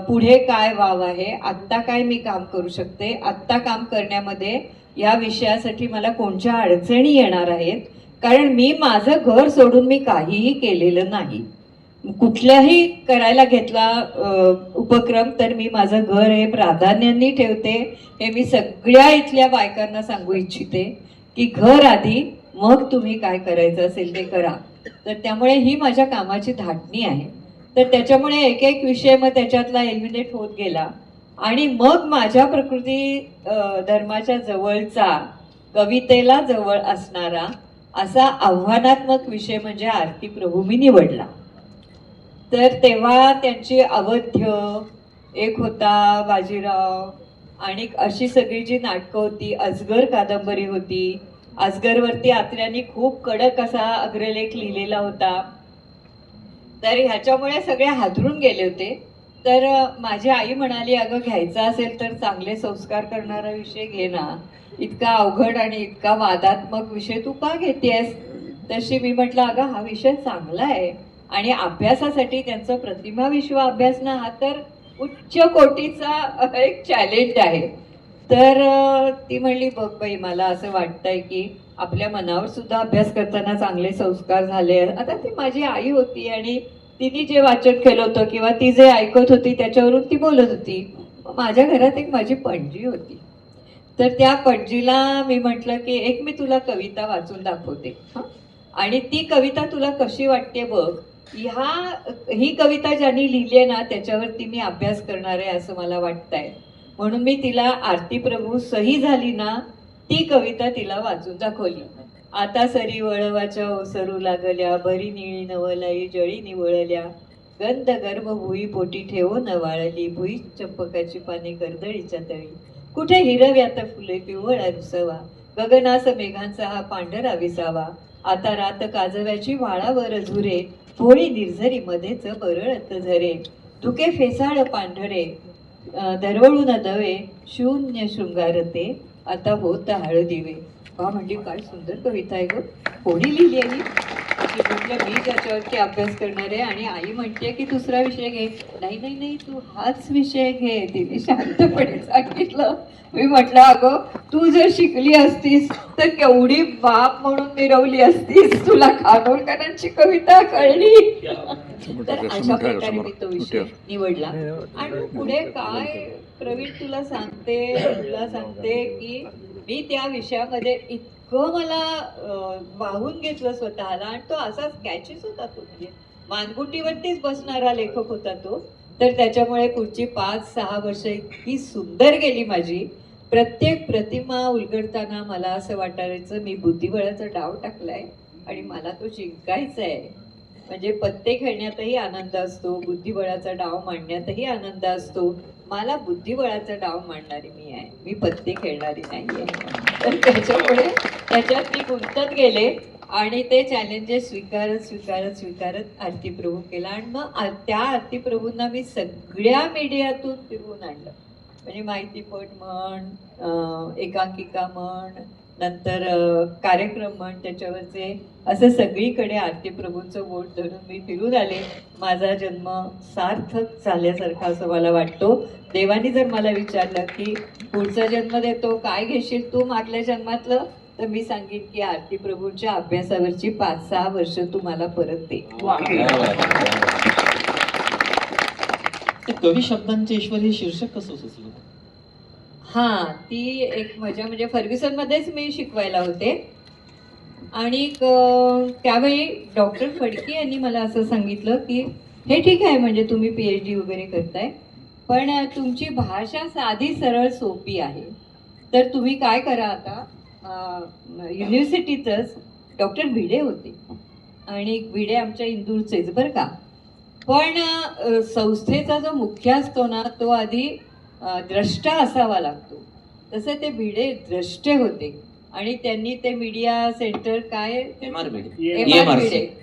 पुढे काय वाव आहे, आत्ता काय मी काम करू शकते, आत्ता काम करण्यामध्ये या विषयासाठी मला कोणत्या अडचणी येणार आहेत. कारण मी माझं घर सोडून मी काहीही केलेलं नाही. कुठल्याही करायला घेतला उपक्रम तर मी माझं घर हे प्राधान्याने ठेवते. हे मी सगळ्या इथल्या बायकांना सांगू इच्छिते की घर आधी, मग तुम्ही काय करायचं असेल ते करा. तर त्यामुळे ही माझ्या कामाची धाटणी आहे. तर त्याच्यामुळे एक एक विषय मग त्याच्यातला एलिमिनेट होत गेला आणि मग माझ्या प्रकृती धर्माच्या जवळचा, कवितेला जवळ असणारा असा आव्हानात्मक विषय म्हणजे आरती प्रभू मी निवडला. तर तेव्हा त्यांची अवध्य, एक होता बाजीराव, आणि अशी सगळी जी नाटकं होती, अजगर कादंबरी होती, अजगरवरती आत्र्यांनी खूप कडक असा अग्रलेख लिहिलेला होता. तर ह्याच्यामुळे सगळे हादरून गेले होते. तर माझी आई म्हणाली, अगं घ्यायचा असेल तर चांगले संस्कार करणारा विषय घे ना, इतका अवघड आणि इतका वादात्मक विषय तू का घेतेस. तशी मी म्हटलं, अगं हा विषय चांगला आहे आणि अभ्यासासाठी त्यांचं प्रतिमा विश्व अभ्यास ना हा तर उच्च कोटीचा एक चॅलेंज आहे. तर ती म्हणली, बघ बाई, मला असं वाटतंय की आपल्या मनावर सुद्धा अभ्यास करताना चांगले संस्कार झाले. आता ती माझी आई होती आणि तिने जे वाचन केलं होतं किंवा ती जे ऐकत होती त्याच्यावरून ती बोलत होती. माझ्या घरात एक माझी पणजी होती. तर त्या पणजीला मी म्हटलं की एक मी तुला कविता वाचून दाखवते आणि ती कविता तुला कशी वाटते बघ. ही कविता ज्यांनी लिहिली आहे ना त्याच्यावरती मी अभ्यास करणार आहे असं मला वाटतंय. म्हणून मी तिला आरती प्रभू सही झाली ना ती कविता तिला वाचून दाखवली. आता सरी वळवाच्या ओसरू लागल्या, भरी निळी नवलाई जळी निवळल्या, गंध गर्भ भुई पोटी ठेवो नवाळली, भुई चंपकाची पाने कर्दळीच्या तळी, कुठे हिरव्यात फुले पिवळा रुसवा, गगनास मेघांचा हा पांढरा विसावा, आता रात काजव्याची वाळावर झुरे, भोळी निर्झरी मध्येच बरळत झरे, धुके फेसाळ पांढरे दरवळून दवे, शून्य शृंगारते आता होत हळदिवे. बा म्हणली, काय सुंदर कविता आहे ग, कोणी लिहिली आहे. म्हटलं मी त्याच्यावरती अभ्यास करणार आहे. आणि आई म्हणते की दुसरा विषय घे. नाही नाही नाही, तू हाच विषय घे, तिने शांतपणे सांगितलं. मी म्हटलं, अगं तू जर शिकली असतीस तर केवढी बाप म्हणून मिरवली असतीस, तुला खानोलकरांची कविता कळली. तर अशा प्रकारे मी तो विषय निवडला. आणि पुढे काय प्रवीण तुला सांगते की मी त्या विषयामध्ये इतकं मला वाहून घेतलं स्वतःला. आणि तो असाच कॅचेस होता, तो म्हणजे मानगुटीवरतीच बसणारा लेखक होता तो. तर त्याच्यामुळे पुढची 5-6 वर्ष इतकी सुंदर गेली माझी. प्रत्येक प्रतिमा उलगडताना मला असं वाटायचं मी बुद्धिबळाचा डाव टाकलाय आणि मला तो जिंकायचा आहे. म्हणजे पत्ते खेळण्यातही आनंद असतो, बुद्धिबळाचा डाव मांडण्यातही आनंद असतो. मला बुद्धिबळाचा डाव मांडणारी मी आहे, मी पत्ते खेळणारी नाही आहे. तर त्याच्यामुळे त्याच्यात मी गुंतत गेले आणि ते चॅलेंजेस स्वीकारत आरती प्रभू केला. आणि मग त्या आरती प्रभूंना मी सगळ्या मीडियातून फिरवून आणलं. म्हणजे माहितीपट म्हण, एकांकिका म्हण, नंतर कार्यक्रम म्हण, त्याच्यावरचे असं सगळीकडे आरती प्रभूंचं बोट धरून मी फिरून आले. माझा जन्म सार्थक झाल्यासारखा असं मला वाटतो. देवानी जर मला विचारलं की पुढचा जन्म देतो काय घेशील तू मागल्या जन्मातलं, तर मी सांगेन की आरती प्रभूंच्या अभ्यासावरची 5-6 वर्ष तुम्हाला परत दे. त्या कवी शब्दांचे ईश्वर हे शीर्षक कसं सुचलं? हां, ती एक मजा म्हणजे फर्ग्युसनमध्येच मी शिकवायला होते आणि त्यावेळी डॉक्टर फडके यांनी मला असं सांगितलं की हे ठीक आहे म्हणजे तुम्ही PhD वगैरे करताय, पण तुमची भाषा साधी सरळ सोपी आहे. तर तुम्ही काय करा आता युनिव्हर्सिटीतच डॉक्टर भिडे होते आणि भिडे आमच्या इंदूरचेच बरं का, पण संस्थेचा जो मुख्य असतो ना तो आधी द्रष्टा असावा लागतो. तसे ते भिडे द्रष्टे होते आणि त्यांनी ते मीडिया सेंटर काय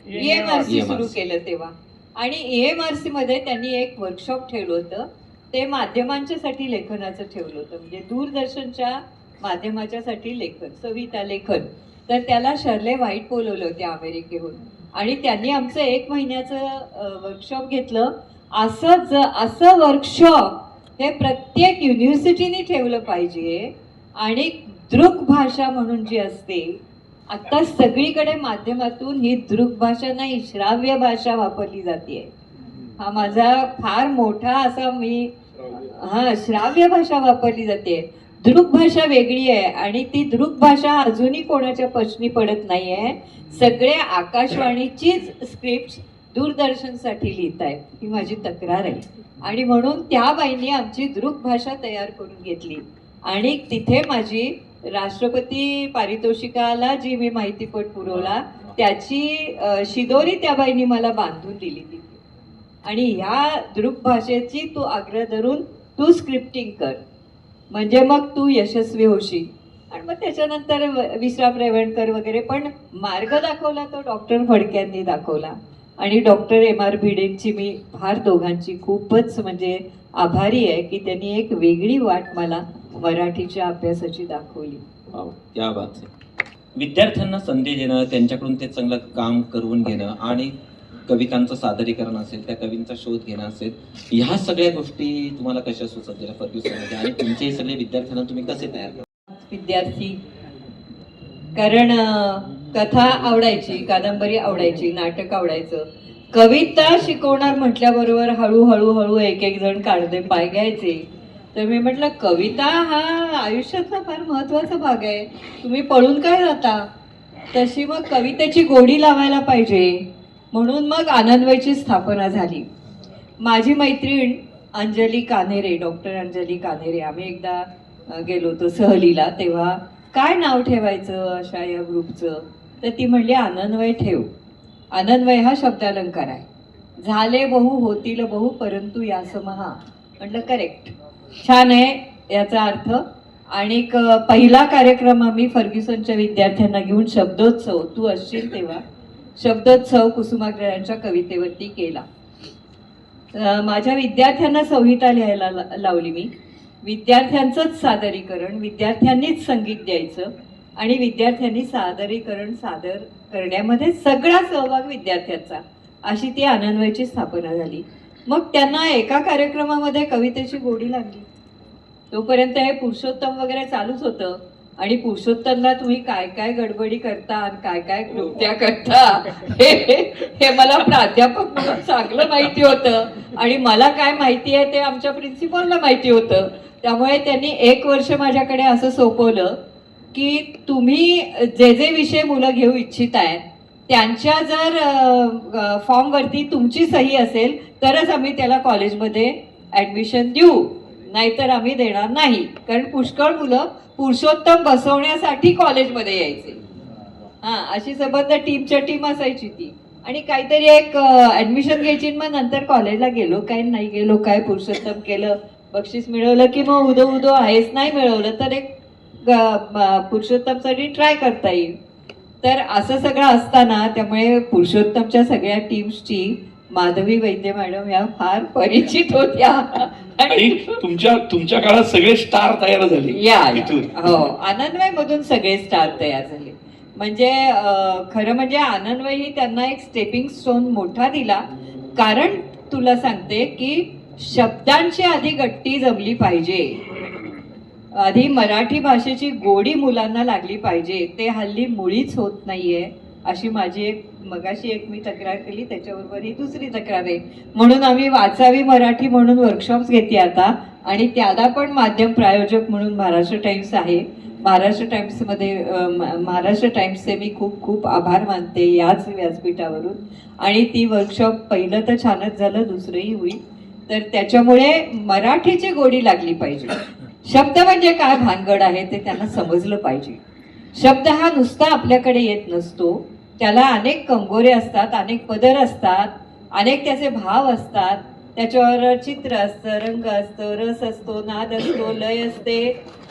EMRC सुरू केलं तेव्हा. आणि EMRC मध्ये त्यांनी एक वर्कशॉप ठेवलं होतं, ते माध्यमांच्यासाठी लेखनाचं ठेवलं होतं, म्हणजे दूरदर्शनच्या माध्यमाच्यासाठी लेखन, सविता लेखन. तर त्याला शर्ले व्हाईट बोलवलं होते अमेरिकेहून आणि त्यांनी आमचं 1 महिन्याचं वर्कशॉप घेतलं. असं वर्कशॉप हे प्रत्येक युनिव्हर्सिटीने ठेवलं पाहिजे. आणि दृक भाषा म्हणून जी असते, आता सगळीकडे माध्यमातून ही दृक भाषा नाही, श्राव्य भाषा वापरली जाते. हा माझा फार मोठा असा श्राव्य भाषा वापरली जाते. दृक भाषा वेगळी आहे आणि ती दृक भाषा अजूनही कोणाच्या प्रश्नी पडत नाहीये. सगळे आकाशवाणीचीच स्क्रिप्ट दूरदर्शनसाठी लिहित आहेत, ही माझी तक्रार आहे. आणि म्हणून त्या बाईंनी आमची दृक भाषा तयार करून घेतली आणि तिथे माझी राष्ट्रपती पारितोषिकाला जी मी माहितीपट पुरवला त्याची शिदोरी त्या बाईंनी मला बांधून दिली तिथे. आणि ह्या दृक भाषेची तू आग्रह धरून तू स्क्रिप्टिंग कर, म्हणजे मग तू यशस्वी होशील. आणि मग त्याच्यानंतर विश्राम रेवणकर वगैरे, पण मार्ग दाखवला तो डॉक्टर फडक्यांनी दाखवला. आणि डॉक्टर MR भिडेंची मी फार दोघांची खूपच म्हणजे आभारी आहे की त्यांनी एक वेगळी वाट मला मराठीच्या अभ्यासाची दाखवली. क्या बात आहे. विद्यार्थ्यांना संधी देणं, त्यांच्याकडून ते चांगलं काम करून घेणं आणि कवितांचं सादरीकरण असेल, त्या कवींचा शोध घेणं असेल, ह्या सगळ्या गोष्टी तुम्हाला कशा सुचत गेल्या फर्ग्युसनमध्ये आणि तुमचे सगळे विद्यार्थ्यांना तुम्ही कसे तयार करता? विद्यार्थी, कारण कथा आवडायची, कादंबरी आवडायची, नाटक आवडायचं. कविता शिकवणार म्हटल्याबरोबर हळूहळू एक जण काढते पाय घ्यायचे. तर मी म्हटलं कविता हा आयुष्यातला फार महत्वाचा भाग आहे, तुम्ही पळून काय जाता. तशी मग कवितेची गोडी लावायला पाहिजे म्हणून मग आनंदवयची स्थापना झाली. माझी मैत्रीण अंजली कान्हेरे, डॉक्टर अंजली कान्हेरे, आम्ही एकदा गेलो होतो सहलीला, तेव्हा काय नाव ठेवायचं अशा या ग्रुपचं. तर ती म्हणली आनंदवय ठेव. आनंदवय हा शब्दालंकार आहे. झाले बहु होतील बहु परंतु यासमहा. म्हटलं करेक्ट, छान आहे याचा अर्थ. आणि पहिला कार्यक्रम आम्ही फर्ग्युसनच्या विद्यार्थ्यांना घेऊन शब्दोत्सव, तू असशील तेव्हा, शब्दोत्सव कुसुमाग्रजांच्या कवितेवरती केला. माझ्या विद्यार्थ्यांना संहिता लिहायला लावली मी. विद्यार्थ्यांचंच सादरीकरण, विद्यार्थ्यांनीच संगीत द्यायचं आणि विद्यार्थ्यांनी सादरीकरण सादर करण्यामध्ये सगळा सहभाग विद्यार्थ्यांचा, अशी ती आनंदवयची स्थापना झाली. मग त्यांना एका कार्यक्रमामध्ये कवितेची गोडी लागली. तोपर्यंत हे पुरुषोत्तम वगैरे चालूच होतं आणि पुरुषोत्तमला तुम्ही काय काय गडबडी करता आणि काय काय कृत्या करता हे मला प्राध्यापक म्हणून चांगलं माहिती होतं आणि मला काय माहिती आहे ते आमच्या प्रिन्सिपलला माहिती होतं. त्यामुळे त्यांनी 1 वर्ष माझ्याकडे असं सोपवलं की तुम्ही जे जे विषय मुलं घेऊ इच्छिताय त्यांच्या जर फॉर्मवरती तुमची सही असेल तरच आम्ही त्याला कॉलेजमध्ये ॲडमिशन देऊ, नाहीतर आम्ही देणार नाही. कारण पुष्कळ मुलं पुरुषोत्तम बसवण्यासाठी कॉलेजमध्ये यायचे. अशी सबंध टीमच्या टीम असायची ती. आणि काहीतरी एक ॲडमिशन घ्यायची, मग नंतर कॉलेजला गेलो काय नाही गेलो काय, पुरुषोत्तम केलं, बक्षीस मिळवलं की मग उदो आहेच, नाही मिळवलं तर एक पुरुषोत्तमसाठी ट्राय करता येईल. तर असं सगळं असताना त्यामुळे पुरुषोत्तमच्या सगळ्या टीम्सची माधवी वैद्य मॅडम या फार परिचित होत्या. आणि तुमच्या काळात सगळे स्टार तयार झाले. हो, आनंदमय मधून सगळे स्टार तयार झाले. म्हणजे खरं म्हणजे आनंदमय ही त्यांना एक स्टेपिंग स्टोन मोठा दिला. कारण तुला सांगते की शब्दांची आधी गट्टी जमली पाहिजे. आधी मराठी भाषेची गोडी मुलांना लागली पाहिजे, ते हल्ली मुळीच होत नाहीये, अशी माझी मगाशी एक मी तक्रार केली, त्याच्याबरोबर ही दुसरी तक्रार आहे. म्हणून आम्ही वाचावी मराठी म्हणून वर्कशॉप्स घेते आता, आणि त्याला पण माध्यम प्रायोजक म्हणून महाराष्ट्र टाइम्स आहे. महाराष्ट्र टाइम्सचे मी खूप खूप आभार मानते याच व्यासपीठावरून. आणि ती वर्कशॉप पहिलं तर छानच झालं, दुसरंही होईल. तर त्याच्यामुळे मराठीची गोडी लागली पाहिजे. शब्द म्हणजे काय भानगड आहे ते त्यांना समजलं पाहिजे. शब्द हा नुसता आपल्याकडे येत नसतो, त्याला अनेक कंगोरे असतात, अनेक पदर असतात, अनेक त्याचे भाव असतात, त्याच्यावर चित्र असतं, रंग असतं, रस असतो, नाद असतो, लय असते,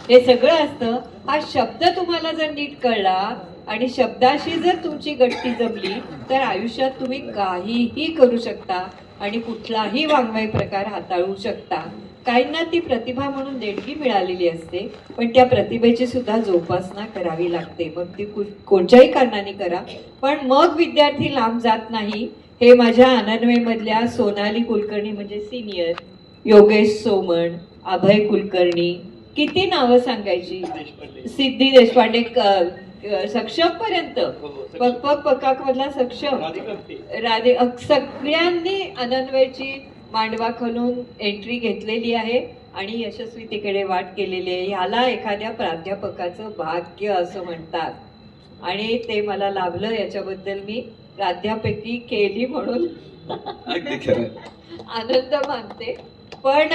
हे सगळं असतं. हा शब्द तुम्हाला जर नीट कळला आणि शब्दाशी जर तुमची गट्टी जमली तर आयुष्यात तुम्ही काहीही करू शकता आणि कुठलाही वाङ्मय प्रकार हाताळू शकता. काहींना ती प्रतिभा म्हणून देणगी मिळालेली असते, पण त्या प्रतिभेची सुद्धा जोपासना करावी लागते. मग ती कोणत्याही कारणाने करा, पण मग विद्यार्थी लांब जात नाही. हे माझ्या अनन्वयमधल्या सोनाली कुलकर्णी म्हणजे सिनियर, योगेश सोमण, अभय कुलकर्णी, किती नावं सांगायची, सिद्धी देशपांडे, सक्षम पर्यंत, पक पक पकाक मधला सक्षम, राधे, सगळ्यांनी अनन्वयची मांडवा खालून एंट्री घेतलेली आहे आणि यशस्वीतेकडे वाट केलेली आहे. ह्याला एखाद्या प्राध्यापकाचं भाग्य असं म्हणतात आणि ते मला लाभलं. याच्याबद्दल मी प्राध्यापकी केली म्हणून आनंद मानते. पण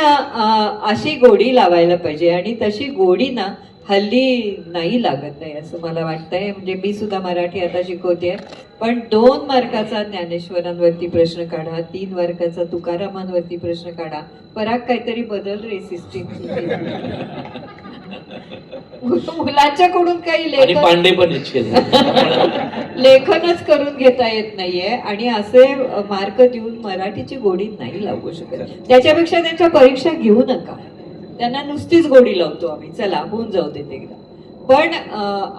अशी गोडी लावायला पाहिजे आणि तशी गोडी ना हल्ली नाही लागत आहे असं मला वाटतंय. म्हणजे मी सुद्धा मराठी आता शिकवते, पण 2 मार्काचा ज्ञानेश्वरांवरती प्रश्न काढा, 3 मार्काचा तुकारामांवरती प्रश्न काढा, पराग काहीतरी बदल रे सिस्टीम. मुलांच्याकडून काही आणि पांडे पण आहेत. लेखनच करून घेता येत नाहीये आणि असे मार्क देऊन मराठीची गोडी नाही लागू शकत. त्याच्यापेक्षा त्यांच्या परीक्षा घेऊ नका, त्यांना नुसतीच गोडी लावतो आम्ही, चला होऊन जाऊ देत एकदा. पण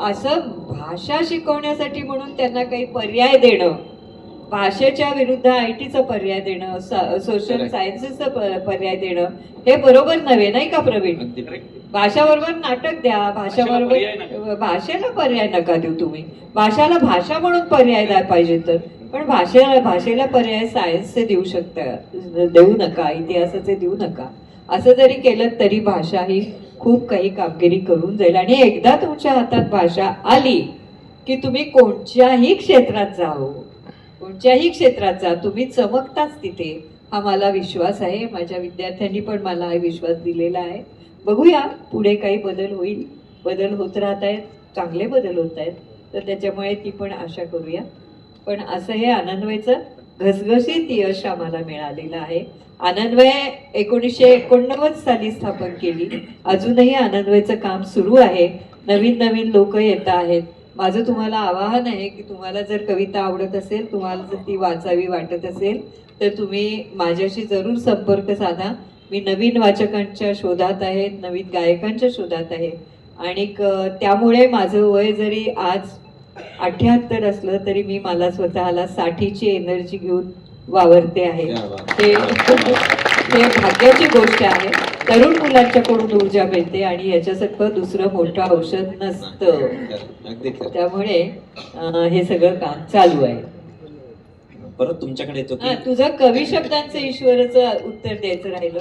असं भाषा शिकवण्यासाठी म्हणून त्यांना काही पर्याय देणं, भाषेच्या विरुद्ध IT चा पर्याय देणं, सोशल सायन्सेसचा पर्याय देणं, हे बरोबर नव्हे, नाही का प्रवीण? भाषाबरोबर नाटक द्या, भाषेला पर्याय नका देऊ तुम्ही. भाषाला भाषा म्हणून पर्याय द्यायला पाहिजे तर, पण भाषेला पर्याय सायन्सचे देऊ नका, इतिहासाचे देऊ नका. असं जरी केलं तरी भाषा ही खूप काही कामगिरी करून जाईल. आणि एकदा तुमच्या हातात भाषा आली की तुम्ही कोणत्याही क्षेत्रात जा, तुम्ही चमकताच तिथे, हा मला विश्वास आहे. माझ्या विद्यार्थ्यांनी पण मला हा विश्वास दिलेला आहे. बघूया पुढे काही बदल होईल, बदल होत राहत आहेत, चांगले बदल होत आहेत, तर त्याच्यामुळे ती पण आशा करूया. पण असं हे अनन्वयचं घसघशीत यश आम्हाला मिळालेलं आहे. अनन्वय 1989 साली स्थापन केली, अजूनही अनन्वयचं काम सुरू आहे. नवीन लोक येत आहेत. माझं तुम्हाला आवाहन आहे की तुम्हाला जर कविता आवडत असेल, तुम्हाला जर ती वाचावी वाटत असेल, तर तुम्ही माझ्याशी जरूर संपर्क साधा. मी नवीन वाचकांच्या शोधात आहे, नवीन गायकांच्या शोधात आहे. आणि त्यामुळे माझं वय जरी आज 78 असलं तरी मी मला स्वतःला 60ची एनर्जी घेऊन वावरते आहे. हे भाग्याची गोष्ट आहे. तरुण मुलांच्याकडून ऊर्जा मिळते आणि याच्यासारखं दुसरं मोठं औषध नसतं. त्यामुळे हे सगळं काम चालू आहे. परत तुमच्याकडे येतो की तुझं कवी शब्दांचं ईश्वराचं उत्तर द्यायचं राहिलं.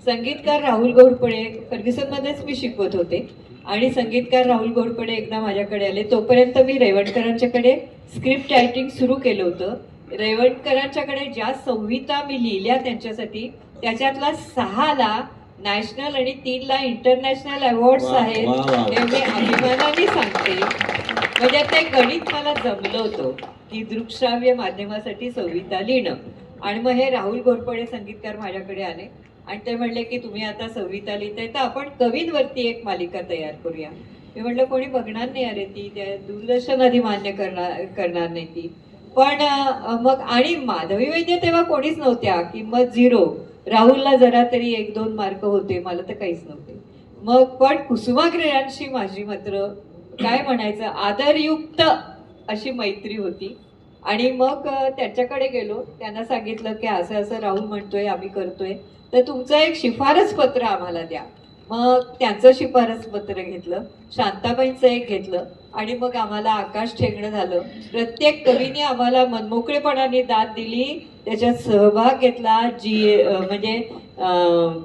संगीतकार राहुल घोरपडे, फर्ग्युसन मध्येच मी शिकवत होते आणि संगीतकार राहुल घोरपडे एकदा माझ्याकडे आले. तोपर्यंत मी रेवणकरांच्याकडे स्क्रिप्ट रायटिंग सुरू केलं होतं. रेवणकरांच्याकडे ज्या संहिता मी लिहिल्या त्यांच्यासाठी, त्याच्यातला 6ला नॅशनल आणि 3ला इंटरनॅशनल अवॉर्ड्स आहेत, हे मी अभिमानाने सांगते. म्हणजे ते गणित मला जमलं होतं की दृकश्राव्य माध्यमासाठी संहिता लिहिणं. आणि मग हे राहुल घोरपडे संगीतकार माझ्याकडे आले आणि ते म्हणले की तुम्ही आता संहिता लिहिताय तर आपण कवींवरती एक मालिका तयार करूया. मी म्हटलं कोणी बघणार नाही, अरे ती त्या दूरदर्शन आधी मान्य करणार नाही ती. पण मग आणि माधवी वैद्य तेव्हा कोणीच नव्हत्या, किंमत 0. राहुलला जरा तरी 1-2 मार्क होते, मला तर काहीच नव्हते. मग पण कुसुमाग्रजांशी माझी मात्र काय म्हणायचं आदरयुक्त अशी मैत्री होती. आणि मग त्याच्याकडे गेलो, त्यांना सांगितलं की असं राहुल म्हणतोय, आम्ही करतोय, तर तुमचं एक शिफारस पत्र आम्हाला द्या. मग त्यांचं शिफारस पत्र घेतलं, शांताबाईंचं एक घेतलं आणि मग आम्हाला आकाश ठेंगणं झालं. प्रत्येक कवीने आम्हाला मनमोकळेपणाने दाद दिली, त्याच्यात सहभाग घेतला. म्हणजे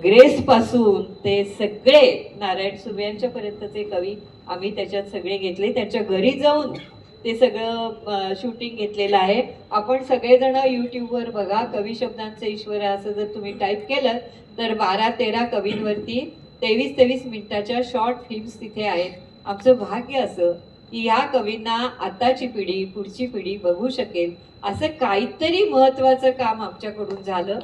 ग्रेस पासून ते सगळे नारायण सुर्व्यांच्या पर्यंतचे कवी आम्ही त्याच्यात सगळे घेतले. त्यांच्या घरी जाऊन ते सगळं शूटिंग घेतलेलं आहे. आपण सगळेजण यूट्यूबवर बघा, कवी शब्दांचे ईश्वर असं जर तुम्ही टाईप केलं तर 12-13 कवींवरती 23-23 मिनिटाच्या शॉर्ट फिल्म्स तिथे आहेत. आमचं भाग्य असं की ह्या कवींना आताची पिढी, पुढची पिढी बघू शकेल असं काहीतरी महत्वाचं काम आमच्याकडून झालं,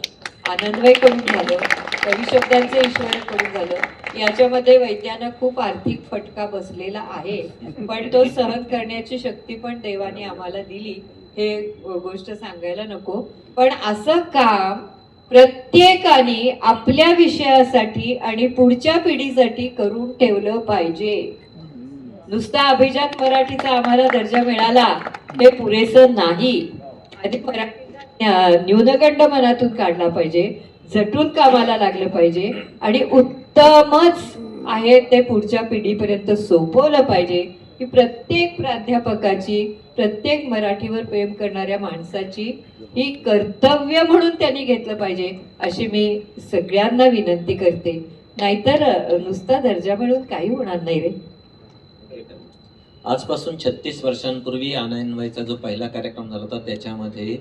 आनंदबाईकडून झालं, कवी शब्दांचे ईश्वरकडून झालं. याच्यामध्ये वैद्यानं खूप आर्थिक फटका बसलेला आहे, पण तो सहन करण्याची शक्ती पण देवाने आम्हाला दिली, हे गोष्ट सांगायला नको. पण असं काम प्रत्येकाने आपल्या विषयासाठी आणि पुढच्या पिढीसाठी करून ठेवलं पाहिजे. नुसता अभिजात मराठीचा आम्हाला दर्जा मिळाला हे पुरेसं नाही. आधी मराठीचा न्यूनगंड मनातून काढला पाहिजे, झटून कामाला लागलं पाहिजे आणि उत्तमच आहे ते पुढच्या पिढीपर्यंत सोपवलं पाहिजे. की प्रत्येक प्राध्यापकाची, प्रत्येक मराठीवर प्रेम करणाऱ्या माणसाची ही कर्तव्य म्हणून त्यांनी घेतलं पाहिजे अशी मी सगळ्यांना विनंती करते. नाहीतर नुसता दर्जा मिळून काही होणार नाही रे. आजपासून 36 वर्षांपूर्वी आनंदबाईचा जो पहिला कार्यक्रम झाला होता त्याच्यामध्ये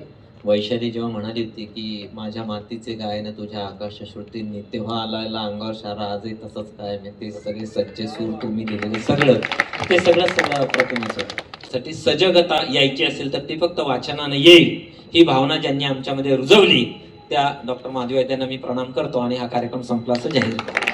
वैशाली जेव्हा म्हणाली होती की माझ्या मातीचे गायन तुझ्या आकाश श्रुतींनी, तेव्हा आलायला अंगावर शारा आजही तसंच काय ते सगळे सच्चे सूर तुम्ही दिलेले सगळं अप्रतिमच साठी सजगता यायची असेल तर ती फक्त वाचनानं येईल ही भावना ज्यांनी आमच्यामध्ये रुजवली त्या डॉक्टर माधवी वैद्यांना मी प्रणाम करतो आणि हा कार्यक्रम संपला असं जाहीर करतो.